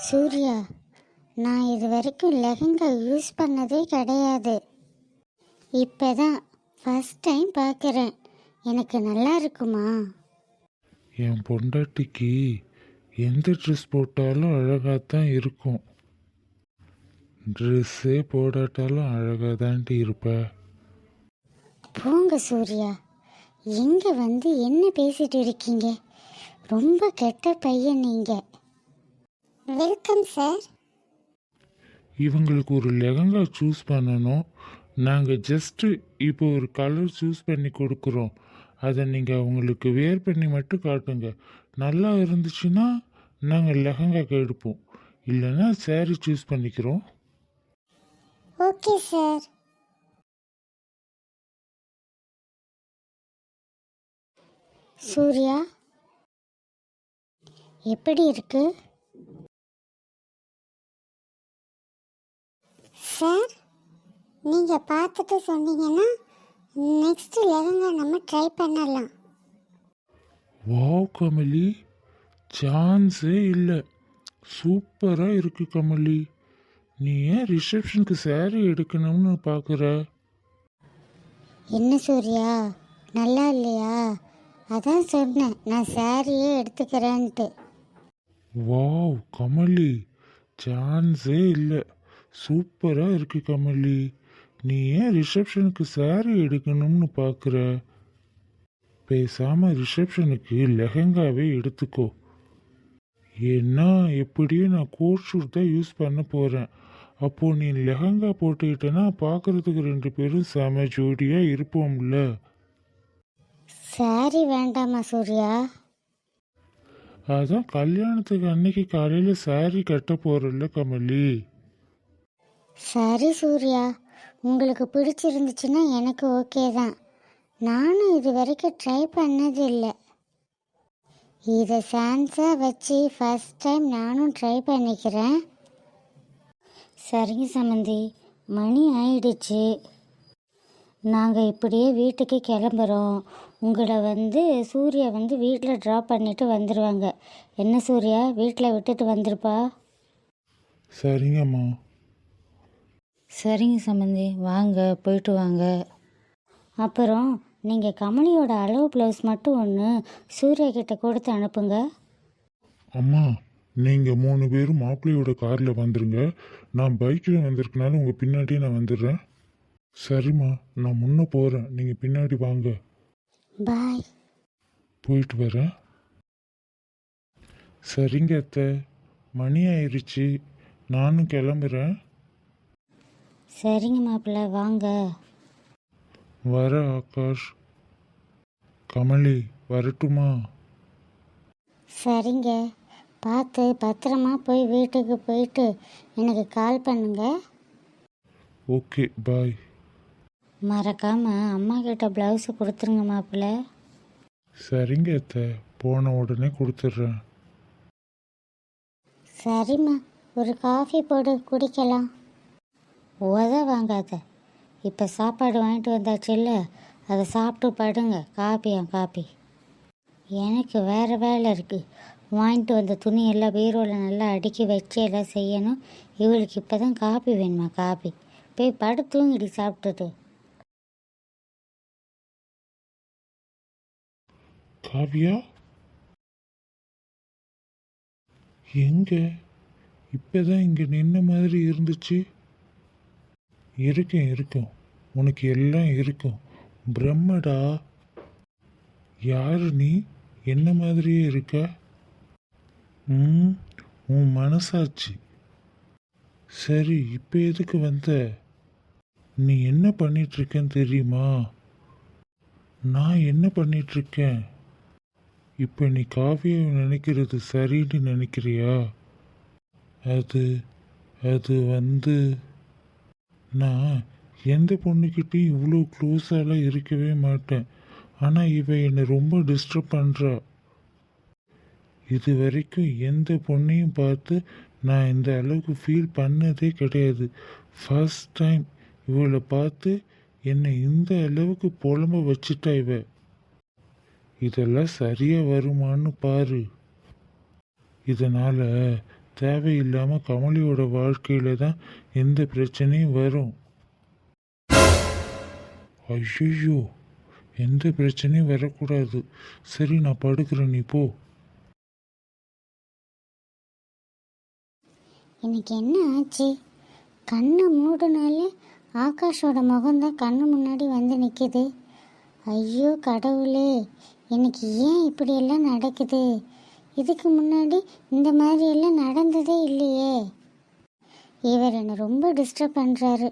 சூர்யா, நான் இது வரைக்கும் லெஹங்கா யூஸ் பண்ணதே கிடையாது. இப்போ தான் ஃபஸ்ட் டைம் பார்க்குறேன். எனக்கு நல்லா இருக்குமா? என் பொண்டாட்டிக்கு எந்த ட்ரெஸ் போட்டாலும் அழகாக தான் இருக்கும். ட்ரெஸ்ஸே போடாட்டாலும் அழகாக தான்ட்டு இருப்ப. போங்க சூர்யா, எங்கே வந்து என்ன பேசிட்டு இருக்கீங்க? ரொம்ப கெட்ட பையன் நீங்கள். Welcome sir. இவங்களுக்கு ஒரு லெஹங்கா சூஸ் பண்ணணும். நாங்கள் ஜஸ்ட்டு இப்போ ஒரு கலர் சூஸ் பண்ணி கொடுக்குறோம். அதை நீங்கள் அவங்களுக்கு வேர் பண்ணி மட்டும் காட்டுங்க. நல்லா இருந்துச்சுன்னா நாங்கள் லெஹங்காக்கு எடுப்போம், இல்லைன்னா சேரீ சூஸ் பண்ணிக்கிறோம். Okay sir. சூர்யா, எப்படி இருக்கு சார்? நீங்கள் பார்த்துட்டு சொன்னீங்கன்னா நெக்ஸ்ட் லெவங்க நம்ம ட்ரை பண்ணலாம். வாவ் கமலி, சான்ஸே இல்லை. சூப்பராக இருக்கு கமலி. நீ ஏன் ரிசப்ஷனுக்கு சேரீ எடுக்கணும்னு பார்க்குற? என்ன சூர்யா, நல்லா இல்லையா? அதான் சொன்னேன் நான் சாரியே எடுத்துக்கிறேன்ட்டு. வாவ் கமலி, சான்ஸே இல்லை. சூப்பராக இருக்கு கமலி. நீ ஏன் ரிசப்ஷனுக்கு சேரீ எடுக்கணும்னு பார்க்குற? பேசாமல் ரிசப்ஷனுக்கு லெஹங்காவே எடுத்துக்கோ. ஏன்னா எப்படியும் நான் கோட் ஷூட் தான் யூஸ் பண்ண போகிறேன். அப்போது நீ லெஹங்கா போட்டுக்கிட்டேன்னா பார்க்குறதுக்கு 2 பேரும் செம ஜோடியாக இருப்போம்ல. சாரி வேண்டாமா சூர்யா? அதான் கல்யாணத்துக்கு அன்னைக்கு காலையில் சாரீ கட்ட போகிறல்ல கமலி. சரி சூர்யா, உங்களுக்கு பிடிச்சிருந்துச்சுன்னா எனக்கு ஓகே தான். நானும் இது வரைக்கும் ட்ரை பண்ணது இல்லை. இதை சான்ஸாக வச்சு ஃபஸ்ட் டைம் நானும் ட்ரை பண்ணிக்கிறேன். சரிங்க சம்மந்தி, மணி ஆயிடுச்சு. நாங்கள் இப்படியே வீட்டுக்கு கிளம்புறோம். உங்களை சூர்யா வீட்டில் ட்ராப் பண்ணிவிட்டு வந்துடுவாங்க. என்ன சூர்யா, வீட்டில் விட்டுட்டு வந்துருப்பா? சரிங்கம்மா. சரிங்க சம்மந்தி, வாங்க போயிட்டு வாங்க. அப்புறம் நீங்கள் கமலியோட அளவு ப்ளவுஸ் மட்டும் ஒன்று சூர்யா கிட்ட கொடுத்து அனுப்புங்க. அம்மா, நீங்கள் 3 பேரும் மாப்பிள்ளையோட காரில் வந்துடுங்க. நான் பைக்கில் வந்திருக்கனால உங்கள் பின்னாடியே நான் வந்துடுறேன். சரிம்மா, நான் முன்னே போகிறேன், நீங்கள் பின்னாடி வாங்க. பாய். போயிட்டு வரேன். சரிங்க அத்தை, மணி ஆயிடுச்சு, நானும் கிளம்புறேன். சரிங்க மாப்பிள்ளை, வாங்க. வர ஆகாஷ். கமலி, வரட்டுமா? சரிங்க, பார்த்து பத்திரமா போய் வீட்டுக்கு போயிட்டு எனக்கு கால் பண்ணுங்க. ஓகே, பாய். மறக்காமல் அம்மா கிட்ட ப்ளவுஸை கொடுத்துருங்க மாப்பிள்ளை. சரிங்க அத்தை, போன உடனே கொடுத்துட்றேன். சரிம்மா, ஒரு காஃபி போடு, குடிக்கலாம். வாங்காத. இப்போ சாப்பாடு வாங்கிட்டு வந்தாச்சு இல்லை, அதை சாப்பிட்டு படுங்க. காப்பி. எனக்கு வேறு வேலை இருக்குது. வாங்கிட்டு வந்த துணியெல்லாம் பீரோவில் நல்லா அடுக்கி வச்சு எல்லாம் செய்யணும். இவளுக்கு இப்போ தான் காப்பி வேணுமா? காப்பி. போய் படு, தூங்கிடி சாப்பிட்டுட்டு. காவியா எங்க? இப்பதான் இங்க நின்ன மாதிரி இருந்துச்சு. இருக்கும், உனக்கு எல்லாம் இருக்கும். பிரம்மடா, யாரு நீ? என்ன மாதிரியே இருக்க. உன் மனசாட்சி. சரி, இப்போ எதுக்கு வந்த? நீ என்ன பண்ணிட்டு இருக்கேன்னு தெரியுமா? நான் என்ன பண்ணிட்டு இருக்கேன்? இப்போ நீ காவியை நினைக்கிறது சரின்னு நினைக்கிறியா? அது நான் எந்த பொண்ணுக்கிட்டையும் இவ்வளோ க்ளோஸாலாம் இருக்கவே மாட்டேன். ஆனால் இவ என்னை ரொம்ப டிஸ்டர்ப் பண்ணுறா. இது வரைக்கும் எந்த பொண்ணையும் பார்த்து நான் இந்த அளவுக்கு ஃபீல் பண்ணதே கிடையாது. ஃபர்ஸ்ட் டைம் இவளை பார்த்து என்னை இந்த அளவுக்கு புலம்ப வச்சுட்டா இவ. இதெல்லாம் சரியாக வருமானு பாரு. இதனால் தேவையில்லாமல் கமலியோட வாழ்க்கையில் தான் எந்த பிரச்சனையும் வரும். ஐயோ, எந்த பிரச்சனையும் வரக்கூடாது. சரி, நான் படுக்கிறேன், நீ போ. இன்னைக்கு என்ன ஆச்சு? கண்ணை மூடினாலே ஆகாஷோட முகம்தான் கண்ணு முன்னாடி வந்து நிற்கிது. ஐயோ கடவுளே, எனக்கு ஏன் இப்படியெல்லாம் நடக்குது? இதுக்கு முன்னாடி இந்த மாதிரியெல்லாம் நடந்ததே இல்லையே. இவர் என்னை ரொம்ப டிஸ்டர்ப் பண்ணுறாரு.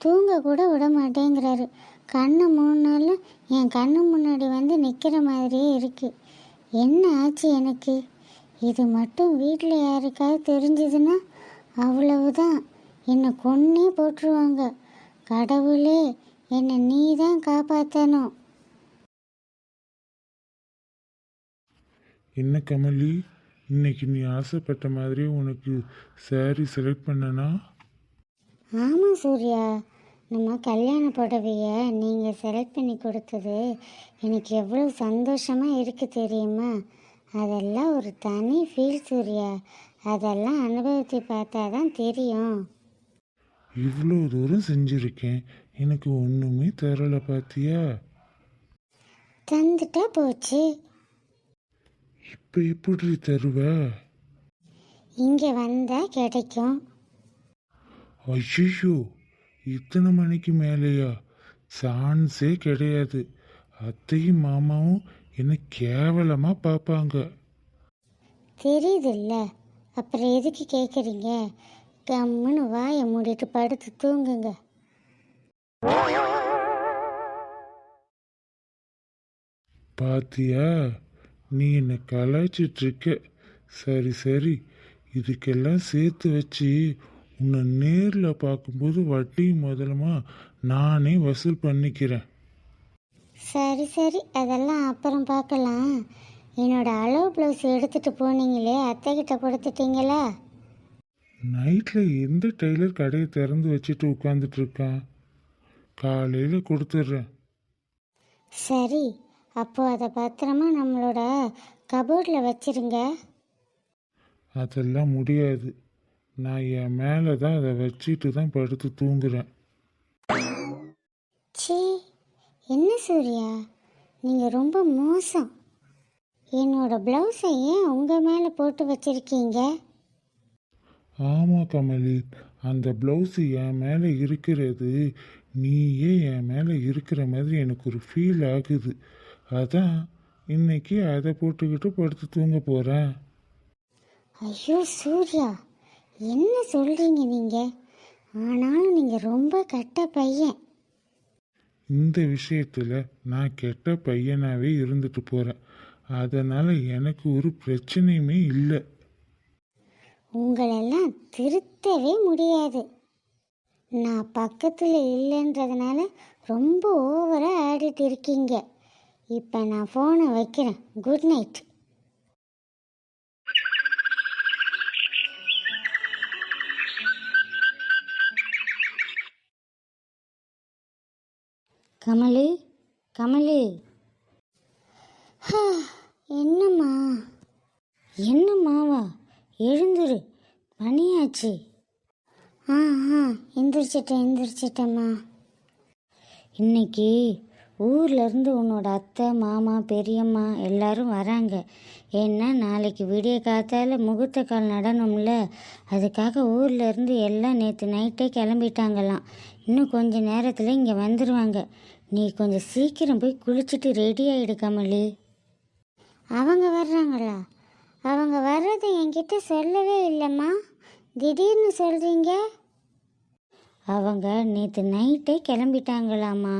தூங்க கூட விட மாட்டேங்கிறாரு. கண்ணை மூடினாலும் என் கண்ணு முன்னாடி வந்து நிற்கிற மாதிரியே இருக்குது. என்ன ஆச்சு எனக்கு? இது மட்டும் வீட்டில் யாருக்காவது தெரிஞ்சதுன்னா அவ்வளவுதான், என்னை கொன்னே போட்டுருவாங்க. கடவுளே, என்னை நீ தான் காப்பாற்றணும். என்ன கமலி, இன்னைக்கு நீ ஆசைப்பட்ட மாதிரி உனக்கு சாரி செலக்ட் பண்ணனா? ஆமாம் சூர்யா, நம்ம கல்யாண புடவைய நீங்கள் செலக்ட் பண்ணி கொடுத்தது எனக்கு எவ்வளோ சந்தோஷமாக இருக்குது தெரியுமா? அதெல்லாம் ஒரு தனி ஃபீல் சூர்யா. அதெல்லாம் அனுபவித்து பார்த்தா தான் தெரியும். இவ்வளோ தூரம் செஞ்சுருக்கேன், எனக்கு ஒன்றுமே தரலை பாத்தியா? தந்துட்டா போச்சு. இப்போ எப்படி தருவ? இங்கே வந்தால் கிடைக்கும். ஐயோ, இத்தனை மணிக்கு மேலேயா? சான்ஸே கிடையாது. அத்தையும் மாமாவும் என்னை கேவலமாக பார்ப்பாங்க. தெரியுதுல்ல, அப்புறம் எதுக்கு கேட்குறீங்க? கம்முன்னு வாயை மூடிட்டு படுத்து தூங்குங்க. பாத்தியா, நீ என்னை கலாய்ச்சிட்ருக்க. சரி சரி, இதுக்கெல்லாம் சேர்த்து வச்சு உன்னை நேரில் பார்க்கும்போது வட்டி முதலமா நானே வசூல் பண்ணிக்கிறேன். சரி சரி, அதெல்லாம் அப்புறம் பார்க்கலாம். என்னோட அளவு ப்ளவுஸ் எடுத்துகிட்டு போனீங்களே, அத்தைக்கிட்ட கொடுத்துட்டீங்களா? நைட்டில் எந்த டெய்லர் கடையை திறந்து வச்சுட்டு உட்காந்துட்டு இருக்கான்? காலையில் கொடுத்துட்றேன். சரி, அப்போ அதை பத்திரமா நம்மளோட கபோர்டில் வச்சிருங்க. அதெல்லாம் முடியாது. நான் என் மேலே தான் அதை வச்சுட்டு தான் படுத்து தூங்குறேன். சீ, என்ன சூர்யா, நீங்கள் ரொம்ப மோசம். என்னோட ப்ளவுஸை ஏன் உங்கள் மேலே போட்டு வச்சுருக்கீங்க? ஆமாம் கமலி, அந்த ப்ளவுஸு என் மேலே இருக்கிறது நீயே என் மேலே இருக்கிற மாதிரி எனக்கு ஒரு ஃபீல் ஆகுது. அதான் இன்னைக்கு அதை போட்டுக்கிட்டு படுத்து தூங்க போகிறேன். ஐயோ சூர்யா, என்ன சொல்கிறீங்க நீங்கள்? ஆனாலும் நீங்கள் ரொம்ப கெட்ட பையன். இந்த விஷயத்தில் நான் கெட்ட பையனாகவே இருந்துட்டு போகிறேன். அதனால் எனக்கு ஒரு பிரச்சனையுமே இல்லை. உங்களெல்லாம் திருத்தவே முடியாது. நான் பக்கத்தில் இல்லைன்றதுனால ரொம்ப ஓவராக ஆடிட்டு இருக்கீங்க. இப்போ நான் ஃபோனை வைக்கிறேன். Good night. கமலி, கமலி. என்னம்மா? என்னம்மாவா? எழுந்துரு, மணியாச்சு. ஆ ஆ, எந்திரிச்சிட்டேம்மா. இன்னைக்கு ஊர்லேருந்து உன்னோட அத்தை, மாமா, பெரியம்மா எல்லாரும் வராங்க. ஏன்னா நாளைக்கு விடிய காத்தால முகூர்த்த கால் நடணும்ல, அதுக்காக ஊர்லேருந்து எல்லாம் நேற்று நைட்டே கிளம்பிட்டாங்களாம். இன்னும் கொஞ்ச நேரத்தில் இங்கே வந்துடுவாங்க. நீ கொஞ்சம் சீக்கிரம் போய் குளிச்சுட்டு ரெடி ஆகிடு கமலி. அவங்க வர்றாங்களா? அவங்க வர்றது என்கிட்ட சொல்லவே இல்லைம்மா, திடீர்னு சொல்கிறீங்க. அவங்க நேற்று நைட்டே கிளம்பிட்டாங்களாம்மா.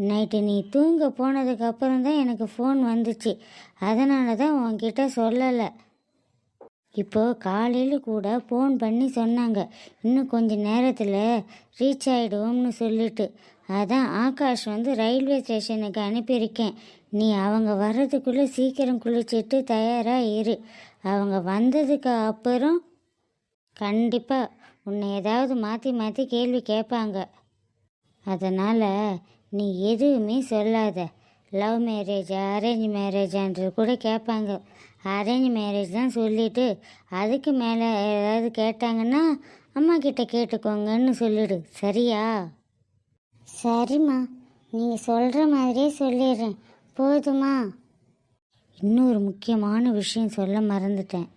நைட்டு நீ தூங்க போனதுக்கப்புறம் தான் எனக்கு ஃபோன் வந்துச்சு. அதனால தான் உன்கிட்ட சொல்லலை. இப்போது காலையில் கூட ஃபோன் பண்ணி சொன்னாங்க, இன்னும் கொஞ்ச நேரத்தில் ரீச் ஆகிடுவோம்னு சொல்லிட்டு. அதான் ஆகாஷ் வந்து ரயில்வே ஸ்டேஷனுக்கு அனுப்பியிருக்கேன். நீ அவங்க வர்றதுக்குள்ளே சீக்கிரம் குளிச்சுட்டு தயாராக இரு. அவங்க வந்ததுக்கு அப்புறம் கண்டிப்பாக உன்னை ஏதாவது மாற்றி மாற்றி கேள்வி கேட்பாங்க. அதனால் நீ எதுவுமே சொல்லாத. லவ் மேரேஜா அரேஞ்ச் மேரேஜான்றது கூட கேட்பாங்க. அரேஞ்ச் மேரேஜ் தான் சொல்லிவிட்டு அதுக்கு மேலே ஏதாவது கேட்டாங்கன்னா அம்மா கிட்ட கேட்டுக்கோங்கன்னு சொல்லிடு, சரியா? சரிம்மா, நீங்கள் சொல்கிற மாதிரியே சொல்லிடுறேன், போதுமா? இன்னொரு முக்கியமான விஷயம் சொல்ல மறந்துட்டேன்.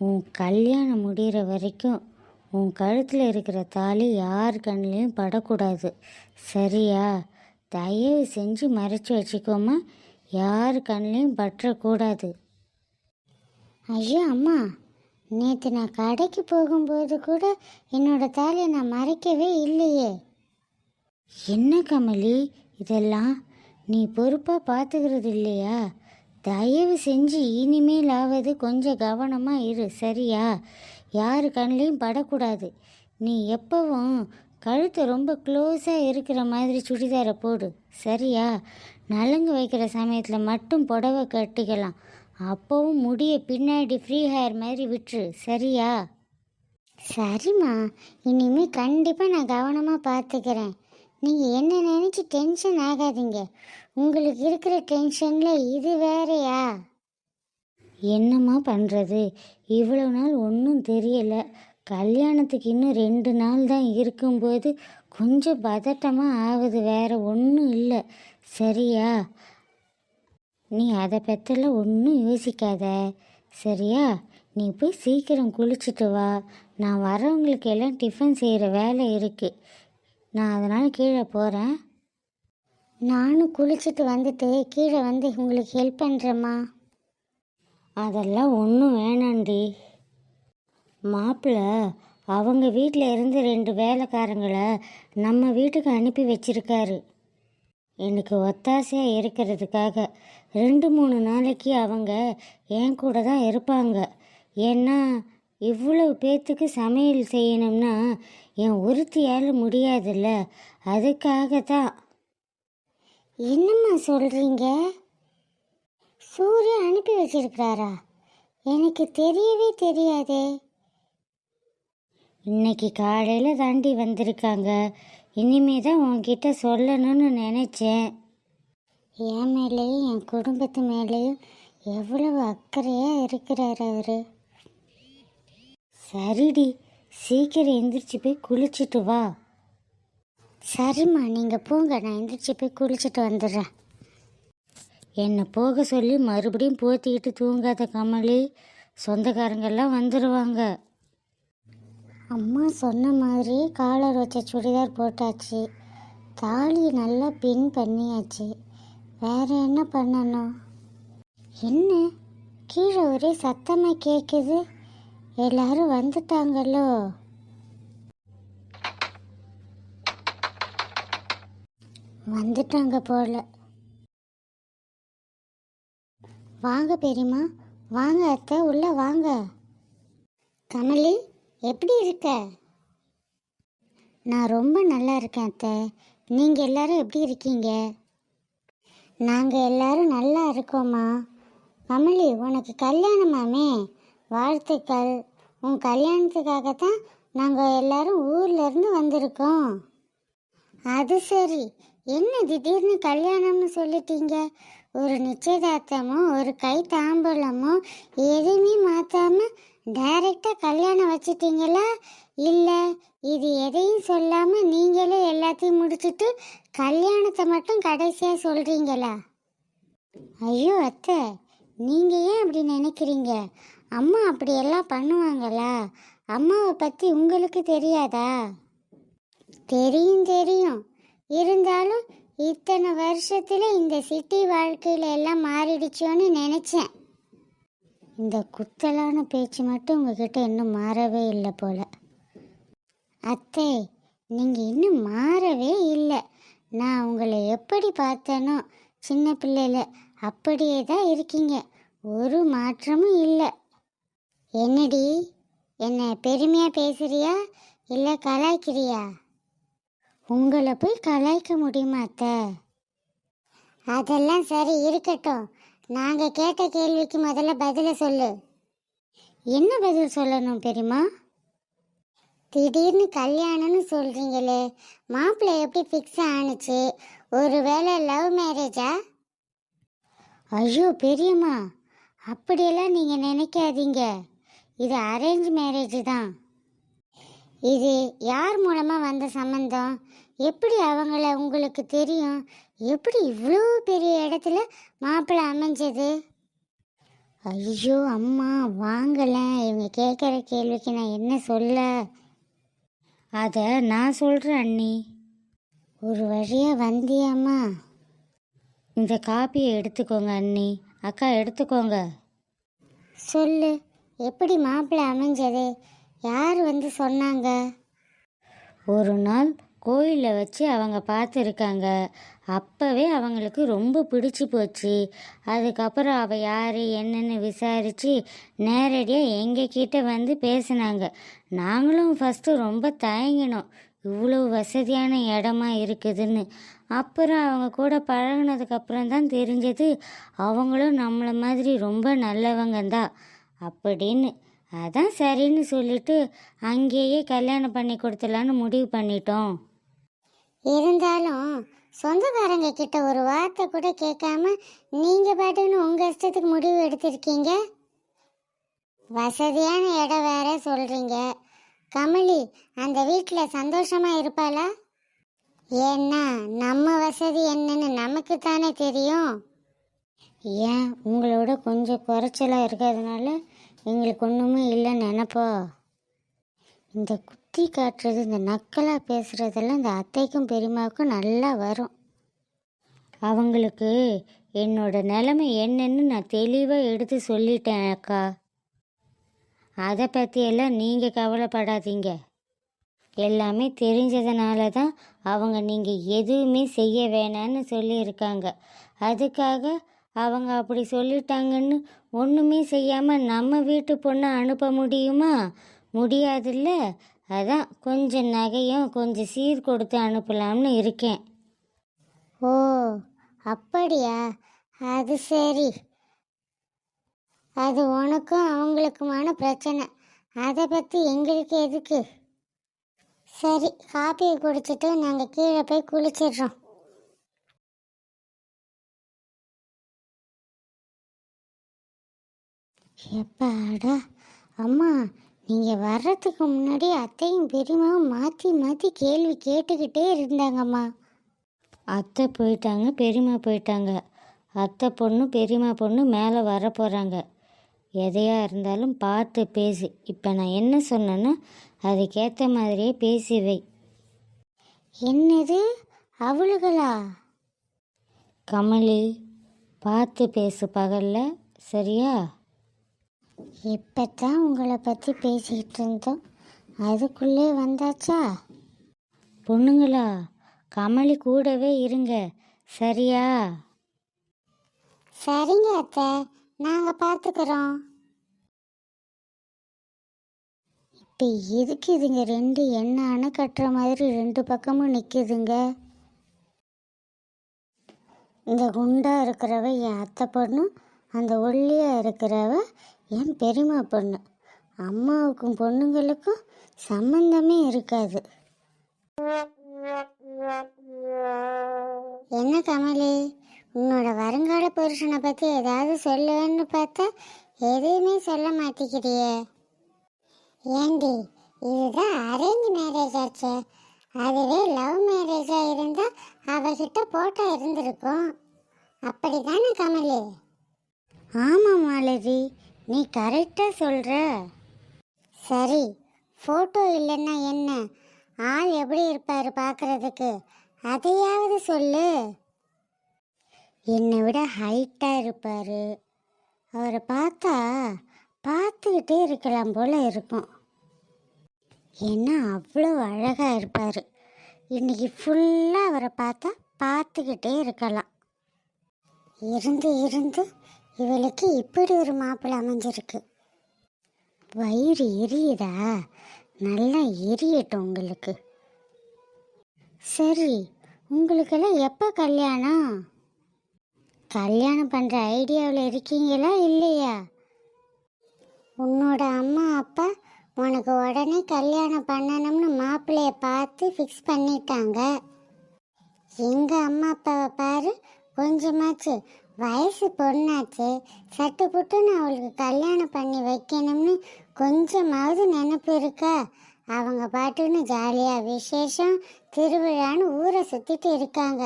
உன் கல்யாணம் முடிகிற வரைக்கும் உன் கழுத்தில் இருக்கிற தாலி யார் கண்ணிலையும் படக்கூடாது, சரியா? தயவு செஞ்சு மறைச்சி வச்சுக்கோமா, யார் கண்ணிலையும் பற்றக்கூடாது. ஐயோ அம்மா, நேற்று நான் கடைக்கு போகும்போது கூட என்னோட தாலியை நான் மறைக்கவே இல்லையே. என்ன கமலி இதெல்லாம்? நீ பொறுப்பாக பார்த்துக்கிறது இல்லையா? தயவு செஞ்சு இனிமேலாவது கொஞ்சம் கவனமாக இரு, சரியா? யார் கண்ணிலையும் படக்கூடாது. நீ எப்பவும் கழுத்தை ரொம்ப க்ளோஸாக இருக்கிற மாதிரி சுடிதாரை போடு, சரியா? நலங்கு வைக்கிற சமயத்தில் மட்டும் புடவை கட்டிக்கலாம், அப்போவும் முடியை பின்னாடி ஃப்ரீ ஹேர் மாதிரி விட்டுரு, சரியா? சரிம்மா, இனிமேல் கண்டிப்பாக நான் கவனமாக பார்த்துக்கிறேன். நீங்கள் என்ன நினச்சி டென்ஷன் ஆகாதீங்க. உங்களுக்கு இருக்கிற டென்ஷனில் இது வேறையா? என்னம்மா பண்ணுறது, இவ்வளோ நாள் ஒன்றும் தெரியலை. கல்யாணத்துக்கு இன்னும் 2 நாள் தான் இருக்கும்போது கொஞ்சம் பதட்டமாக ஆகுது, வேறு ஒன்றும் இல்லை, சரியா? நீ அதை பற்றிலாம் ஒன்றும் யோசிக்காத, சரியா? நீ போய் சீக்கிரம் குளிச்சுட்டு வா. நான் வரவங்களுக்கு எல்லாம் டிஃபன் செய்கிற வேலை இருக்குது, நான் அதனால் கீழே போகிறேன். நானும் குளிச்சுட்டு வந்துட்டு கீழே வந்து உங்களுக்கு ஹெல்ப் பண்ணுறேம்மா. அதெல்லாம் ஒன்றும் வேணாண்டி. மாப்பிள்ளை அவங்க வீட்டில் இருந்து 2 வேலைக்காரங்களை நம்ம வீட்டுக்கு அனுப்பி வச்சிருக்காரு. எனக்கு ஒத்தாசையாக இருக்கிறதுக்காக 2-3 நாளைக்கு அவங்க என் கூட தான் இருப்பாங்க. ஏன்னா இவ்வளவு பேர்த்துக்கு சமையல் செய்யணும்னா என் ஒருத்தியால் முடியாதுல்ல, அதுக்காக தான். என்னம்மா சொல்கிறீங்க? சூர்யா அனுப்பி வச்சிருக்கிறாரா? எனக்கு தெரியவே தெரியாதே. இன்னைக்கு காலையில் தாண்டி வந்திருக்காங்க. இனிமே தான் உன்கிட்ட சொல்லணும்னு நினச்சேன். என் மேலேயும் என் குடும்பத்து மேலேயும் எவ்வளவு அக்கறையாக இருக்கிறார் அவர். சரிடி, சீக்கிரம் எந்திரிச்சு போய் குளிச்சுட்டு வா. சரிம்மா, நீங்கள் போங்க, நான் எந்திரிச்சு போய் குளிச்சுட்டு வந்துடுறேன். என்னை போக சொல்லி மறுபடியும் போத்திக்கிட்டு தூங்காத கமலி, சொந்தக்காரங்கெல்லாம் வந்துடுவாங்க. அம்மா சொன்ன மாதிரி காலர் வச்ச சுடிதார் போட்டாச்சு, தாலி நல்லா பின் பண்ணியாச்சு. வேற என்ன பண்ணணும்? என்ன கீழே ஒரே சத்தமாக கேட்குது? எல்லாரும் வந்துட்டாங்களோ? வந்துட்டாங்க போல. வாங்க பெரியம்மா, வாங்க அத்தை, உள்ள வாங்க. கமலி, எப்படி இருக்க? நான் ரொம்ப நல்லா இருக்கேன் அத்தை. நீங்கள் எல்லாரும் எப்படி இருக்கீங்க? நாங்கள் எல்லாரும் நல்லா இருக்கோம்மா. கமலி, உனக்கு கல்யாணமாமே, வாழ்த்துக்கள். உன் கல்யாணத்துக்காகத்தான் நாங்கள் எல்லாரும் ஊர்லேருந்து வந்திருக்கோம். அது சரி, என்ன திடீர்னு கல்யாணம்னு சொல்லிட்டீங்க? ஒரு நிச்சயதார்த்தமோ ஒரு கை தாம்பூலமோ எதுவுமே மாற்றாம டைரெக்டாக கல்யாணம் வச்சிட்டீங்களா? இல்லை இது எதையும் சொல்லாமல் நீங்களே எல்லாத்தையும் முடிச்சுட்டு கல்யாணத்தை மட்டும் கடைசியாக சொல்கிறீங்களா? ஐயோ அத்தை, நீங்கள் ஏன் அப்படி நினைக்கிறீங்க? அம்மா அப்படியெல்லாம் பண்ணுவாங்களா? அம்மாவை பற்றி உங்களுக்கு தெரியாதா? தெரியும் தெரியும், இருந்தாலும் இத்தனை வருஷத்தில் இந்த சிட்டி வாழ்க்கையில் எல்லாம் மாறிடுச்சோன்னு நினச்சேன். இந்த குத்தலான பேச்சு மட்டும் உங்ககிட்ட இன்னும் மாறவே இல்லை போல. அத்தை, நீங்கள் இன்னும் மாறவே இல்லை. நான் உங்களை எப்படி பார்த்தேனோ சின்ன பிள்ளையில அப்படியே தான் இருக்கீங்க, ஒரு மாற்றமும் இல்லை. என்னடி, என்ன பெருமையாக பேசுறியா இல்லை கலாய்க்கிறியா? உங்களை போய் கலாய்க்க முடியுமா அத்தை? அதெல்லாம் சரி இருக்கட்டும், நாங்கள் கேட்ட கேள்விக்கு முதல்ல பதிலை சொல்லு. என்ன பதில் சொல்லணும் பெரியம்மா? திடீர்னு கல்யாணம்னு சொல்கிறீங்களே, மாப்பிள்ளை எப்படி ஃபிக்ஸ் ஆணுச்சு? ஒரு வேளை லவ் மேரேஜா? ஐயோ பெரியம்மா, அப்படியெல்லாம் நீங்கள் நினைக்காதீங்க. இது அரேஞ்ச் மேரேஜ் தான். இது யார் மூலமாக வந்த சம்மந்தம்? எப்படி அவங்கள உங்களுக்கு தெரியும்? எப்படி இவ்வளோ பெரிய இடத்துல மாப்பிள்ளை அமைஞ்சது? ஐயோ அம்மா வாங்கலேன், இவங்க கேட்குற கேள்விக்கு நான் என்ன சொல்ல? அதை நான் சொல்கிறேன் அண்ணி. ஒரு வழியாக வந்தியாம்மா? இந்த காப்பியை எடுத்துக்கோங்க அண்ணி. அக்கா எடுத்துக்கோங்க. சொல்லு, எப்படி மாப்பிள்ளை அமைஞ்சது? யார் வந்து சொன்னாங்க? ஒரு நாள் கோயிலில் வச்சு அவங்க பார்த்துருக்காங்க. அப்போவே அவங்களுக்கு ரொம்ப பிடிச்சி போச்சு. அதுக்கப்புறம் அவள் யார் என்னன்னு விசாரித்து நேரடியாக எங்ககிட்ட வந்து பேசினாங்க. நாங்களும் ஃபஸ்ட்டு ரொம்ப தயங்கினோம், இவ்வளோ வசதியான இடமா இருக்குதுன்னு. அப்புறம் அவங்க கூட பழகினதுக்கப்புறம் தான் தெரிஞ்சது அவங்களும் நம்மளை மாதிரி ரொம்ப நல்லவங்க தான் அப்படின்னு. அதான் சரின்னு சொல்லிட்டு அங்கேயே கல்யாணம் பண்ணி கொடுத்துடலான்னு முடிவு பண்ணிட்டோம். இருந்தாலும் சொந்தக்காரங்க கிட்ட ஒரு வார்த்தை கூட கேட்காம நீங்கள் பாட்டுன்னு உங்கள் இஷ்டத்துக்கு முடிவு எடுத்திருக்கீங்க. வசதியான இடம் வேற சொல்கிறீங்க. கமலி அந்த வீட்டில் சந்தோஷமாக இருப்பாளா? ஏன்னா நம்ம வசதி என்னன்னு நமக்கு தானே தெரியும். ஏன் உங்களோட கொஞ்சம் குறைச்சலாக இருக்கிறதுனால எங்களுக்கு ஒன்றுமே இல்லைன்னு நினைப்போ? இந்த குத்தி காட்டுறது, இந்த நக்கலாக பேசுகிறதெல்லாம் இந்த அத்தைக்கும் பெரியம்மாவுக்கும் நல்லா வரும். அவங்களுக்கு என்னோட நிலைமை என்னன்னு நான் தெளிவாக எடுத்து சொல்லிட்டேன் அக்கா. அதை பற்றியெல்லாம் நீங்கள் கவலைப்படாதீங்க. எல்லாமே தெரிஞ்சதுனால தான் அவங்க நீங்கள் எதுவுமே செய்ய வேணான்னு சொல்லியிருக்காங்க. அதுக்காக அவங்க அப்படி சொல்லிட்டாங்கன்னு ஒன்றுமே செய்யாமல் நம்ம வீட்டு பொண்ணை அனுப்ப முடியுமா? முடியாதுல்ல. அதான் கொஞ்சம் நகையும் கொஞ்சம் சீர் கொடுத்து அனுப்பலாம்னு இருக்கேன். ஓ அப்படியா? அது சரி. அது உனக்கும் அவங்களுக்குமான பிரச்சனை. அதை பற்றி எங்களுக்கு எதுக்கு? சரி, காப்பியை குடிச்சிட்டு நாங்கள் கீழே போய் குளிச்சிடுறோம். எப்பாடா அம்மா, நீங்கள் வர்றதுக்கு முன்னாடி அத்தையும் பெரியம்மாவும் மாற்றி மாற்றி கேள்வி கேட்டுக்கிட்டே இருந்தாங்கம்மா. அத்தை போயிட்டாங்க, பெரியம்மா போயிட்டாங்க. அத்தை பொண்ணு பெரியம்மா பொண்ணு மேலே வர போகிறாங்க. எதையா இருந்தாலும் பார்த்து பேசு. இப்போ நான் என்ன சொன்னேன்னா அதுக்கேற்ற மாதிரியே பேசி வை. என்னது அவளுகளா? கமலி பார்த்து பேசு பகலில், சரியா? இப்போ தான் உங்களை பற்றி பேசிக்கிட்டு இருந்தோம், அதுக்குள்ளே வந்தாச்சா? பொண்ணுங்களா, கமலி கூடவே இருங்க, சரியா? சரிங்க அத்தை, நாங்கள் பார்த்துக்கிறோம். இப்போ எதுக்கு இதுங்க ரெண்டு என்ன அணை கட்டுற மாதிரி ரெண்டு பக்கமும் நிற்கிதுங்க? இந்த குண்டா இருக்கிறவ என் அத்தை பொண்ணு, அந்த ஒல்லியாக இருக்கிறவ என் பெரியம்மா பொண்ணு. அம்மாவுக்கும் பொண்ணுங்களுக்கும் சம்பந்தமே இருக்காது. என்ன கமலி, உன்னோட வருங்கால புருஷனை பற்றி ஏதாவது சொல்லுவேன்னு பார்த்தா எதுவுமே சொல்ல மாட்டேங்கிறியே. ஏண்டி, இதுதான் அரேஞ்ச் மேரேஜ் ஆச்சு. அதுவே லவ் மேரேஜாக இருந்தால் அவகிட்ட போட்டோ இருந்திருக்கும். அப்படி தானே கமலி? ஆமாம் மாலதி, நீ கரெக்டாக சொல்கிற. சரி, ஃபோட்டோ இல்லைன்னா என்ன, ஆள் எப்படி இருப்பார் பார்க்குறதுக்கு, அதையாவது சொல்லு. என்னை விட ஹைட்டாக இருப்பார். அவரை பார்த்தா பார்த்துக்கிட்டே இருக்கலாம் போல் இருக்கும். ஏன்னா அவ்வளோ அழகாக இருப்பார். இன்னைக்கு ஃபுல்லாக அவரை பார்த்தா பார்த்துக்கிட்டே இருக்கலாம். இருந்து இருந்து இவளுக்கு இப்படி ஒரு மாப்பிள்ளை அமைஞ்சிருக்கு. வயிறு எரியுதா? நல்லா எரியட்டும் உங்களுக்கு. சரி, உங்களுக்கெல்லாம் எப்போ கல்யாணம்? கல்யாணம் பண்ணுற ஐடியாவில் இருக்கீங்களா இல்லையா? உன்னோட அம்மா அப்பா உனக்கு உடனே கல்யாணம் பண்ணணும்னு மாப்பிள்ளைய பார்த்து ஃபிக்ஸ் பண்ணிட்டாங்க. எங்கள் அம்மா அப்பாவை பாரு, கொஞ்சமாச்சு வயசு பொண்ணாச்சு, சட்டு புட்டுன்னு அவளுக்கு கல்யாணம் பண்ணி வைக்கணும்னு கொஞ்சமாவது நினைப்பு இருக்கா? அவங்க பாட்டுன்னு ஜாலியாக விசேஷம் திருவிழான்னு ஊரை சுற்றிட்டு இருக்காங்க.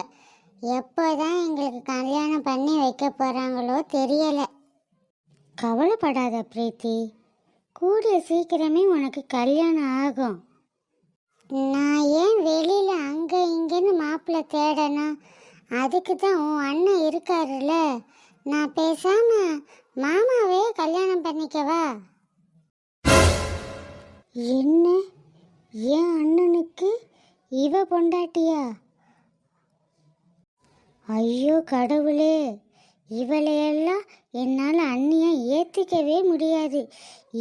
எப்போதான் எங்களுக்கு கல்யாணம் பண்ணி வைக்க போகிறாங்களோ தெரியலை. கவலைப்படாத பிரீத்தி, கூடிய சீக்கிரமே உனக்கு கல்யாணம் ஆகும். நான் ஏன் வெளியில் அங்கே இங்கேன்னு மாப்பிள்ளை தேடணும்? அதுக்கு தான் உன் அண்ணன் இருக்காருல்ல, நான் பேசாம மாமாவே கல்யாணம் பண்ணிக்கவா? என்ன, என் அண்ணனுக்கு இவ பொண்டாட்டியா? ஐயோ கடவுளே, இவளையெல்லாம் என்னால் அண்ணியை ஏற்றிக்கவே முடியாது.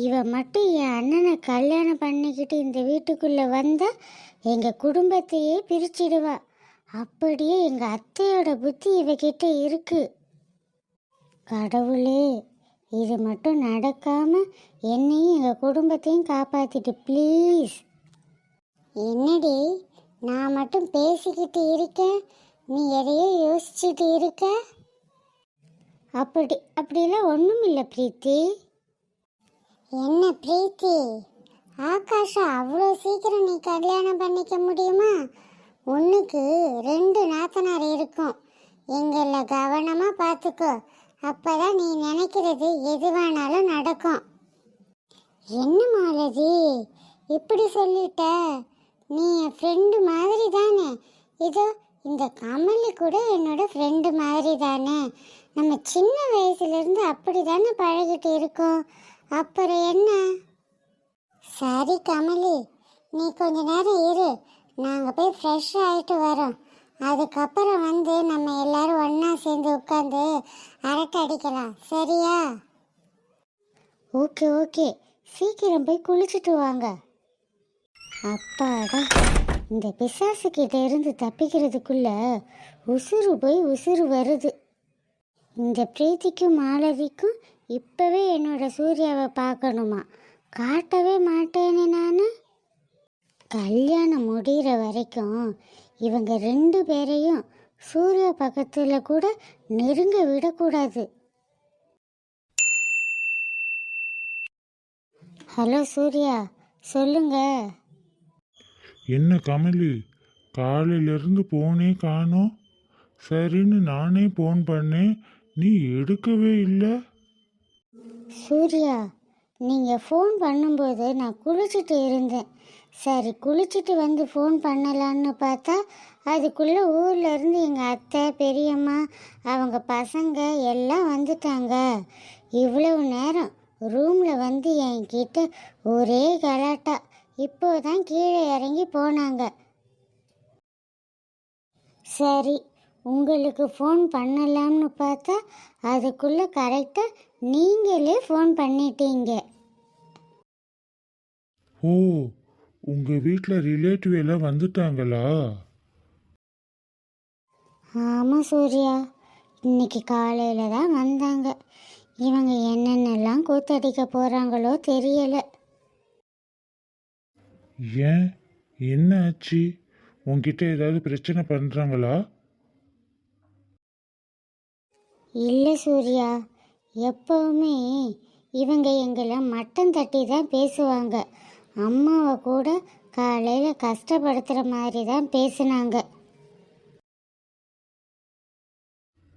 இவ மட்டும் என் அண்ணனை கல்யாணம் பண்ணிக்கிட்டு இந்த வீட்டுக்குள்ளே வந்தால் எங்கள் குடும்பத்தையே பிரிச்சிடுவா. அப்படியே எங்கள் அத்தையோட புத்தி இவகிட்ட இருக்கு. கடவுளே, இது மட்டும் நடக்காமல் என்னையும் எங்கள் குடும்பத்தையும் காப்பாற்றிட்டு ப்ளீஸ். என்னடி, நான் மட்டும் பேசிக்கிட்டு இருக்கேன், நீ எதையோ யோசிச்சுட்டு இருக்க? அப்படிலாம் ஒன்றும் இல்லை பிரீத்தி. என்ன பிரீத்தி, ஆகாஷா அவ்வளோ சீக்கிரம் நீ கல்யாணம் பண்ணிக்க முடியுமா? ஒன்றுக்கு 2 நாத்தனார் இருக்கும். எங்களை கவனமாக பார்த்துக்கோ, அப்போதான் நீ நினைக்கிறது எதுவானாலும் நடக்கும். என்ன மாலதி இப்படி சொல்லிட்ட? நீ என் ஃப்ரெண்டு மாதிரி தானே. இதோ இந்த கமலி கூட என்னோட ஃப்ரெண்டு மாதிரி தானே. நம்ம சின்ன வயசுலேருந்து அப்படி தானே பழகிட்டு இருக்கோம். அப்புறம் என்ன? சரி கமலி, நீ கொஞ்ச நேரம் இரு, நாங்கள் போய் ஃப்ரெஷ் ஆகிட்டு வரோம். அதுக்கப்புறம் வந்து நம்ம எல்லாரும் ஒன்றா சேர்ந்து உட்காந்து அரட்டை அடிக்கலாம், சரியா? ஓகே ஓகே, சீக்கிரம் போய் குளிச்சுட்டு வாங்க. அப்பாடா, இந்த பிசாசுக்கிட்ட இருந்து தப்பிக்கிறதுக்குள்ள உசுறு போய் உசுறு வருது. இந்த பிரீத்திக்கும் மாலதிக்கும் இப்போவே என்னோட சூர்யாவை பார்க்கணுமா? காட்டவே மாட்டேனே நான். கல்யாணம் முடிகிற வரைக்கும் இவங்க 2 பேரையும் சூர்யா பக்கத்தில் கூட நெருங்க விடக்கூடாது. ஹலோ சூர்யா, சொல்லுங்க. என்ன கமலி, காலையிலேருந்து போனே காணோம். சரின்னு நானே ஃபோன் பண்ணேன், நீ எடுக்கவே இல்லை. சூர்யா, நீங்கள் ஃபோன் பண்ணும்போது நான் குளிச்சுட்டு இருந்தேன். சரி, குளிச்சுட்டு வந்து ஃபோன் பண்ணலான்னு பார்த்தா அதுக்குள்ளே ஊரில் இருந்து எங்கள் அத்தை பெரியம்மா அவங்க பசங்க எல்லாம் வந்துட்டாங்க. இவ்வளவு நேரம் ரூமில் வந்து என்கிட்ட ஒரே கலாட்டா. இப்போதான் கீழே இறங்கி போனாங்க. சரி, உங்களுக்கு ஃபோன் பண்ணலாம்னு பார்த்தா அதுக்குள்ளே கரெக்டாக நீங்களே ஃபோன் பண்ணிட்டீங்க. ஓ, உங்கள் வீட்டில் ரிலேட்டிவ் எல்லாம் வந்துட்டாங்களா? ஆமாம் சூர்யா, இன்னைக்கு காலையில் தான் வந்தாங்க. இவங்க என்னென்னலாம் கூத்தடிக்க போகிறாங்களோ தெரியலை. ஏன், என்ன ஆச்சு? உங்ககிட்ட ஏதாவது பிரச்சனை பண்ணுறாங்களா? இல்லை சூர்யா, எப்பவுமே இவங்க எங்களை மட்டம் தட்டி தான் பேசுவாங்க. அம்மாவை கூட காலையில் கஷ்டப்படுத்துகிற மாதிரி தான் பேசுனாங்க.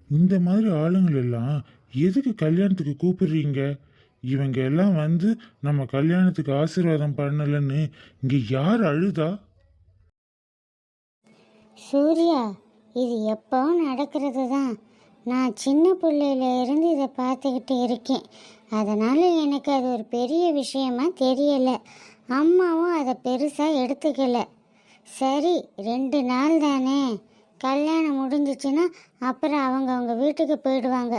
இந்த மாதிரி ஆளுங்களெல்லாம் எதுக்கு கல்யாணத்துக்கு கூப்பிடுறீங்க? இவங்க எல்லாம் வந்து நம்ம கல்யாணத்துக்கு ஆசீர்வாதம் பண்ணலன்னு இங்கே யார் அழுதா? சூர்யா, இது எப்பவும் நடக்கிறது தான். நான் சின்ன பிள்ளையில இருந்து இதை பார்த்துக்கிட்டு இருக்கேன். அதனால் எனக்கு அது ஒரு பெரிய விஷயமா தெரியலை. அம்மாவும் அதை பெருசாக எடுத்துக்கலை. சரி, 2 நாள் தானே, கல்யாணம் முடிஞ்சிச்சுன்னா அப்புறம் அவங்க வீட்டுக்கு போயிடுவாங்க.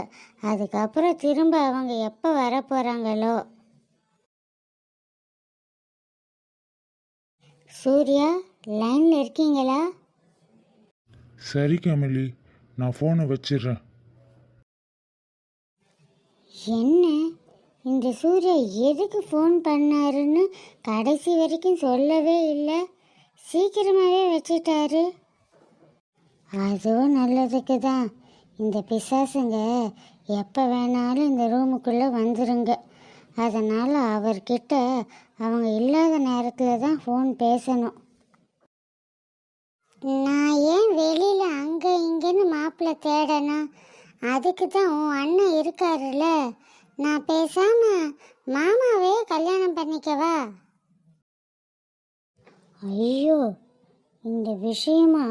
அதுக்கப்புறம் திரும்ப அவங்க எப்போ வர போகிறாங்களோ. சூர்யா, லைனில் இருக்கீங்களா? சரி கமலி, நான் ஃபோனை வச்சிடுறேன். என்ன, இந்த சூர்யா எதுக்கு ஃபோன் பண்ணாருன்னு கடைசி வரைக்கும் சொல்லவே இல்லை. சீக்கிரமாகவே வச்சிட்டாரு. அதுவும் நல்லதுக்கு தான். இந்த பிசாசுங்க எப்போ வேணாலும் இந்த ரூமுக்குள்ளே வந்துருங்க. அதனால் அவர்கிட்ட அவங்க இல்லாத நேரத்தில் தான் ஃபோன் பேசணும். நான் ஏன் வெளியில் அங்கே இங்கேன்னு மாப்பிள்ளை தேடணும்? அதுக்கு தான் உன் அண்ணன் இருக்காருல்ல. நான் பேசாமல் மாமாவே கல்யாணம் பண்ணிக்கவா? ஐயோ, இந்த விஷயமா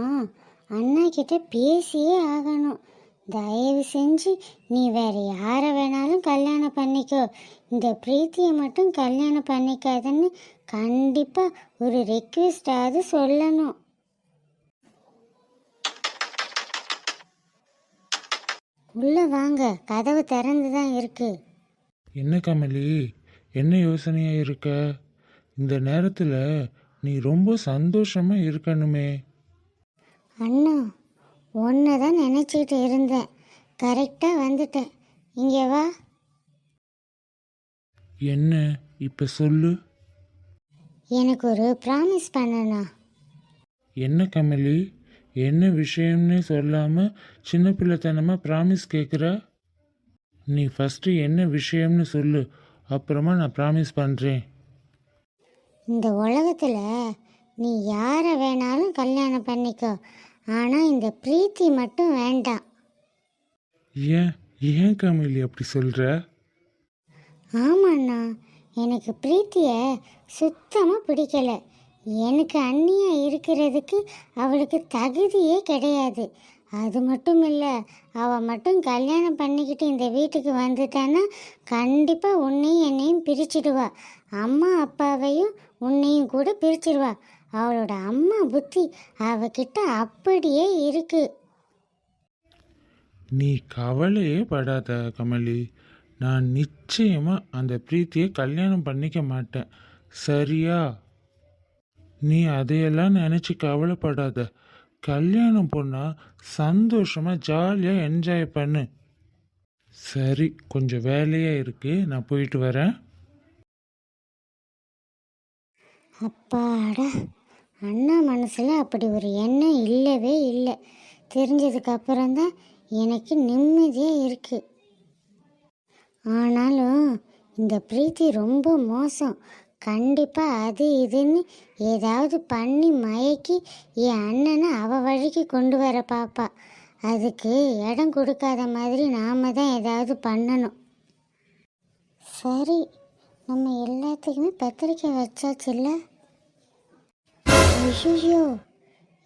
அண்ணா கிட்ட பேசியே ஆகணும். தயவு செஞ்சு நீ வேற யாரை வேணாலும் கல்யாணம் பண்ணிக்கோ, இந்த பிரீத்தியை மட்டும் கல்யாணம் பண்ணிக்காதன்னு கண்டிப்பாக ஒரு ரெக்வெஸ்டாவது சொல்லணும். உள்ளே வாங்க, கதவு திறந்து தான் இருக்கு. என்ன கமலி, என்ன யோசனையாக இருக்க? இந்த நேரத்தில் நீ ரொம்ப சந்தோஷமாக இருக்கணுமே. அண்ணா, ஒன்றை தான் நினச்சிக்கிட்டு இருந்தேன். கரெக்டாக வந்துட்டேன். இங்கே வா. என்ன இப்போ சொல்லு. எனக்கு ஒரு ப்ராமிஸ் பண்ணண்ணா. என்ன கமலி, என்ன விஷயம்னு சொல்லாமல் சின்ன பிள்ளைத்தனமாக ப்ராமிஸ் கேட்குற? நீ ஃபஸ்ட்டு என்ன விஷயம்னு சொல்லு, அப்புறமா நான் ப்ராமிஸ் பண்ணுறேன். இந்த உலகத்தில் நீ யாரை வேணாலும் கல்யாணம் பண்ணிக்கோ, ஆனால் இந்த பிரீத்தி மட்டும் வேண்டாம். ஏன் ஏன் கமலி அப்படி சொல்கிற? ஆமாண்ணா, எனக்கு பிரீத்தியை சுத்தமாக பிடிக்கலை. எனக்கு அண்ணியாக இருக்கிறதுக்கு அவளுக்கு தகுதியே கிடையாது. அது மட்டும் இல்லை, அவள் மட்டும் கல்யாணம் பண்ணிக்கிட்டு இந்த வீட்டுக்கு வந்துட்டான்னா கண்டிப்பாக உன்னையும் என்னையும் பிரிச்சிடுவா. அம்மா அப்பாவையும் உன்னையும் கூட பிரிச்சிடுவா. அவளோட அம்மா புத்தி அவகிட்ட அப்படியே இருக்கு. நீ கவலையே படாத கமலி, நான் நிச்சயமாக அந்த பிரீத்தியை கல்யாணம் பண்ணிக்க மாட்டேன், சரியா? நீ அதையெல்லாம் நினச்சி கவலைப்படாத. கல்யாணம் பொண்ணா சந்தோஷமாக ஜாலியாக என்ஜாய் பண்ணு. சரி, கொஞ்சம் வேலையாக இருக்கு, நான் போயிட்டு வரேன். அப்பாடா, அண்ணா மனசில் அப்படி ஒரு எண்ணம் இல்லவே இல்லை. தெரிஞ்சதுக்கு அப்புறம்தான் எனக்கு நிம்மதியாக இருக்குது. ஆனாலும் இந்த பிரீத்தி ரொம்ப மோசம். கண்டிப்பாக அது இதுன்னு ஏதாவது பண்ணி மயக்கி என் அண்ணனை அவள் வழிக்கு கொண்டு வர பாப்பா. அதுக்கு இடம் கொடுக்காத மாதிரி நாம் தான் ஏதாவது பண்ணணும். சரி, நம்ம எல்லாத்துக்குமே பத்திரிக்கை வச்சாச்சுல்ல. ஐயோ,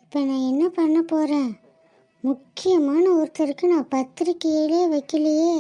இப்போ நான் என்ன பண்ண போகிறேன்? முக்கியமான ஒருத்தருக்கு நான் பத்திரிக்கையிலே வைக்கலையே.